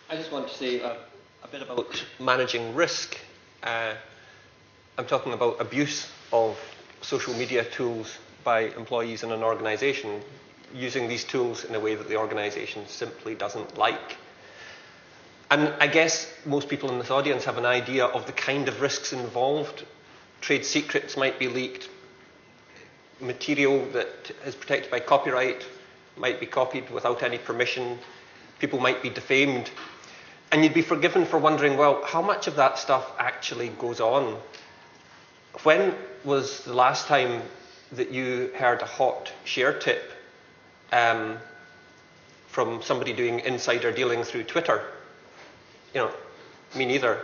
I just want to say a bit about managing risk. I'm talking about abuse of social media tools by employees in an organisation, using these tools in a way that the organisation simply doesn't like. And I guess most people in this audience have an idea of the kind of risks involved. Trade secrets might be leaked. Material that is protected by copyright might be copied without any permission. People might be defamed. And you'd be forgiven for wondering, well, how much of that stuff actually goes on? When was the last time that you heard a hot share tip from somebody doing insider dealing through Twitter? You know, me neither.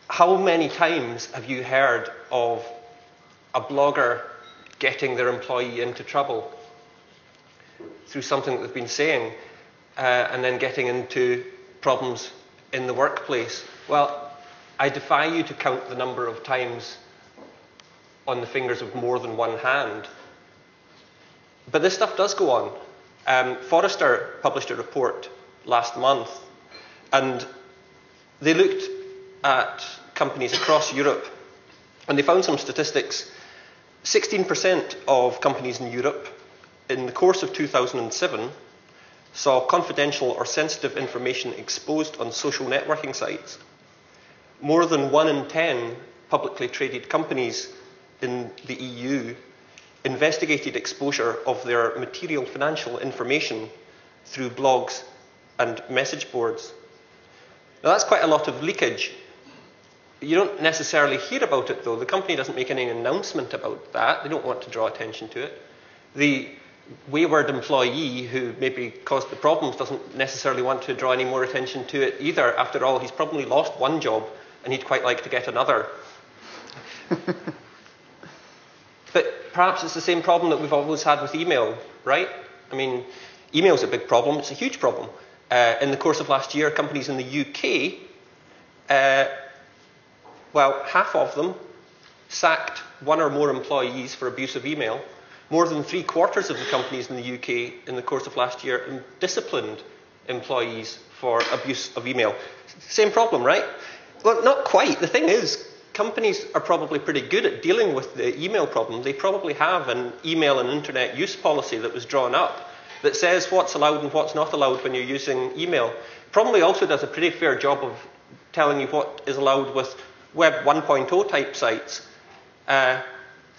How many times have you heard of a blogger getting their employee into trouble through something that they've been saying, and then getting into problems in the workplace? Well, I defy you to count the number of times on the fingers of more than one hand. But this stuff does go on. Forrester published a report last month, and they looked at companies across Europe, and they found some statistics. 16% of companies in Europe, in the course of 2007, saw confidential or sensitive information exposed on social networking sites. More than 1 in 10 publicly traded companies in the EU investigated exposure of their material financial information through blogs and message boards. Now, that's quite a lot of leakage. You don't necessarily hear about it, though. The company doesn't make any announcement about that. They don't want to draw attention to it. The wayward employee who maybe caused the problems doesn't necessarily want to draw any more attention to it either. After all, he's probably lost one job and he'd quite like to get another. But perhaps it's the same problem that we've always had with email, right? I mean, email's a big problem. It's a huge problem. In the course of last year, companies in the UK, half of them sacked one or more employees for abuse of email. More than 3/4 of the companies in the UK in the course of last year disciplined employees for abuse of email. Same problem, right? Well, not quite. The thing is, companies are probably pretty good at dealing with the email problem. They probably have an email and internet use policy that was drawn up that says what's allowed and what's not allowed when you're using email. Probably also does a pretty fair job of telling you what is allowed with Web 1.0 type sites.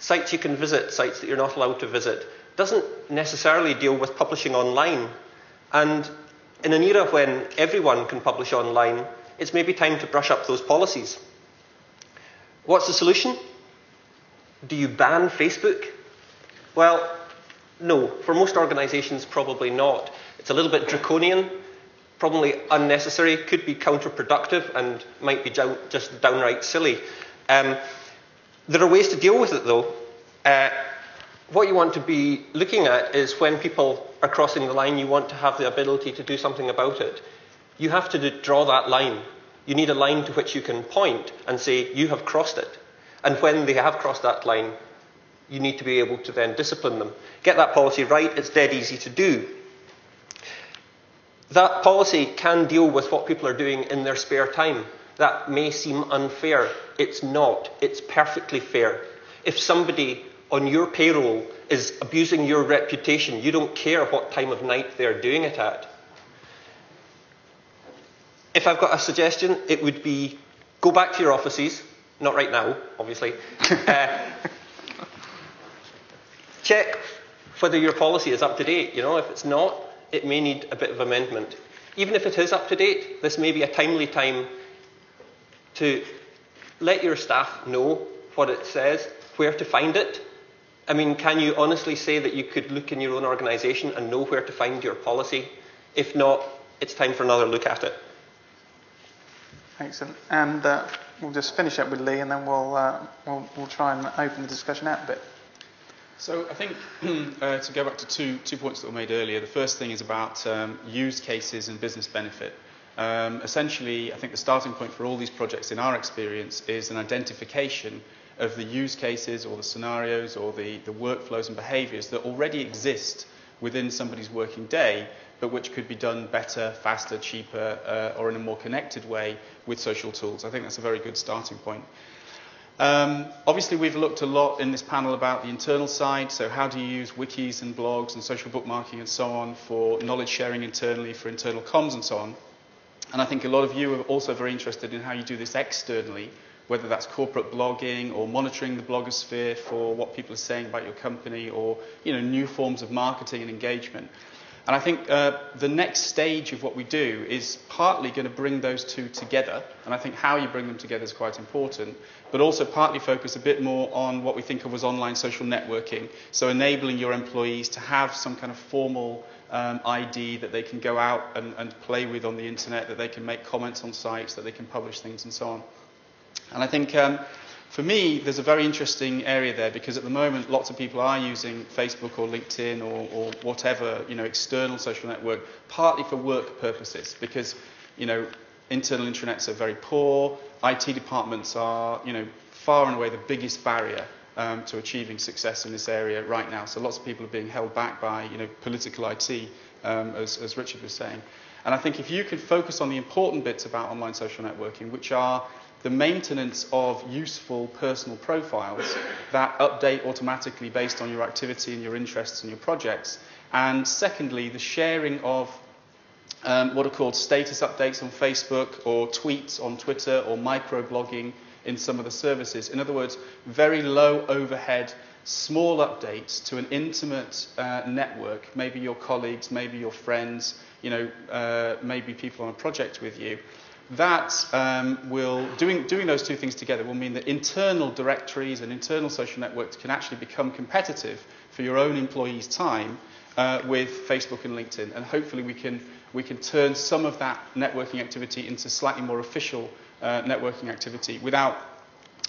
Sites you can visit, sites that you're not allowed to visit. Doesn't necessarily deal with publishing online. And in an era when everyone can publish online, it's maybe time to brush up those policies. What's the solution? Do you ban Facebook? Well, no. For most organizations, probably not. It's a little bit draconian, probably unnecessary, could be counterproductive, and might be just downright silly. There are ways to deal with it, though. What you want to be looking at is when people are crossing the line, you want to have the ability to do something about it. You have to draw that line. You need a line to which you can point and say, you have crossed it. And when they have crossed that line, you need to be able to then discipline them. Get that policy right, it's dead easy to do. That policy can deal with what people are doing in their spare time. That may seem unfair. It's not. It's perfectly fair. If somebody on your payroll is abusing your reputation, you don't care what time of night they're doing it at. If I've got a suggestion, it would be go back to your offices. Not right now, obviously. Check whether your policy is up to date. You know, if it's not, it may need a bit of amendment. Even if it is up to date, this may be a timely time to let your staff know what it says, where to find it. I mean, can you honestly say that you could look in your own organisation and know where to find your policy? If not, it's time for another look at it. Excellent. And we'll just finish up with Lee, and then we'll try and open the discussion out a bit. So I think to go back to two points that were made earlier, the first thing is about use cases and business benefit. Essentially, I think the starting point for all these projects in our experience is an identification of the use cases or the scenarios or the workflows and behaviours that already exist within somebody's working day, but which could be done better, faster, cheaper, or in a more connected way with social tools. I think that's a very good starting point. Obviously, we've looked a lot in this panel about the internal side, so how do you use wikis and blogs and social bookmarking and so on for knowledge sharing internally, for internal comms and so on. And I think a lot of you are also very interested in how you do this externally, whether that's corporate blogging or monitoring the blogosphere for what people are saying about your company, or new forms of marketing and engagement. And I think the next stage of what we do is partly going to bring those two together, and I think how you bring them together is quite important, but also partly focus a bit more on what we think of as online social networking, so enabling your employees to have some kind of formal ID that they can go out and play with on the internet, that they can make comments on sites, that they can publish things and so on. And I think for me, there's a very interesting area there, because at the moment, lots of people are using Facebook or LinkedIn or whatever, external social network, partly for work purposes, because, internal intranets are very poor. IT departments are, far and away the biggest barrier to achieving success in this area right now. So lots of people are being held back by, political IT, as Richard was saying. And I think if you could focus on the important bits about online social networking, which are the maintenance of useful personal profiles that update automatically based on your activity and your interests and your projects. And secondly, the sharing of what are called status updates on Facebook, or tweets on Twitter, or microblogging in some of the services. In other words, very low overhead, small updates to an intimate network, maybe your colleagues, maybe your friends, maybe people on a project with you. That doing those two things together will mean that internal directories and internal social networks can actually become competitive for your own employees' time with Facebook and LinkedIn, and hopefully we can turn some of that networking activity into slightly more official networking activity without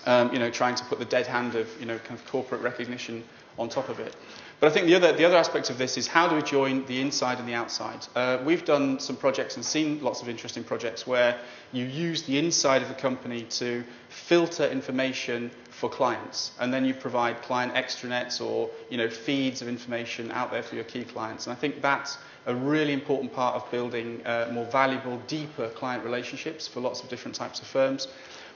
trying to put the dead hand of kind of corporate recognition on top of it. But I think the other aspect of this is how do we join the inside and the outside? We've done some projects and seen lots of interesting projects where you use the inside of the company to filter information for clients, and then you provide client extranets or feeds of information out there for your key clients. And I think that's a really important part of building more valuable, deeper client relationships for lots of different types of firms.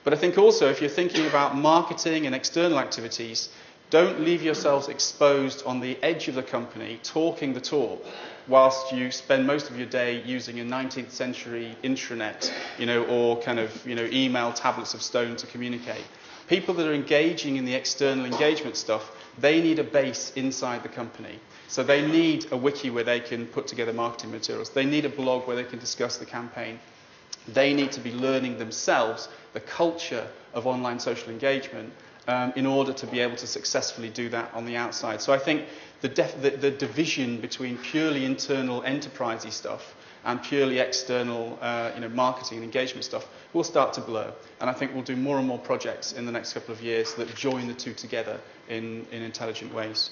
But I think also, if you're thinking about marketing and external activities, don't leave yourselves exposed on the edge of the company, talking the talk, whilst you spend most of your day using a 19th century intranet, or kind of, email tablets of stone to communicate. People that are engaging in the external engagement stuff, they need a base inside the company. So they need a wiki where they can put together marketing materials. They need a blog where they can discuss the campaign. They need to be learning themselves the culture of online social engagement in order to be able to successfully do that on the outside. So I think the division between purely internal enterprisey stuff and purely external marketing and engagement stuff will start to blur. And I think we'll do more and more projects in the next couple of years that join the two together in intelligent ways.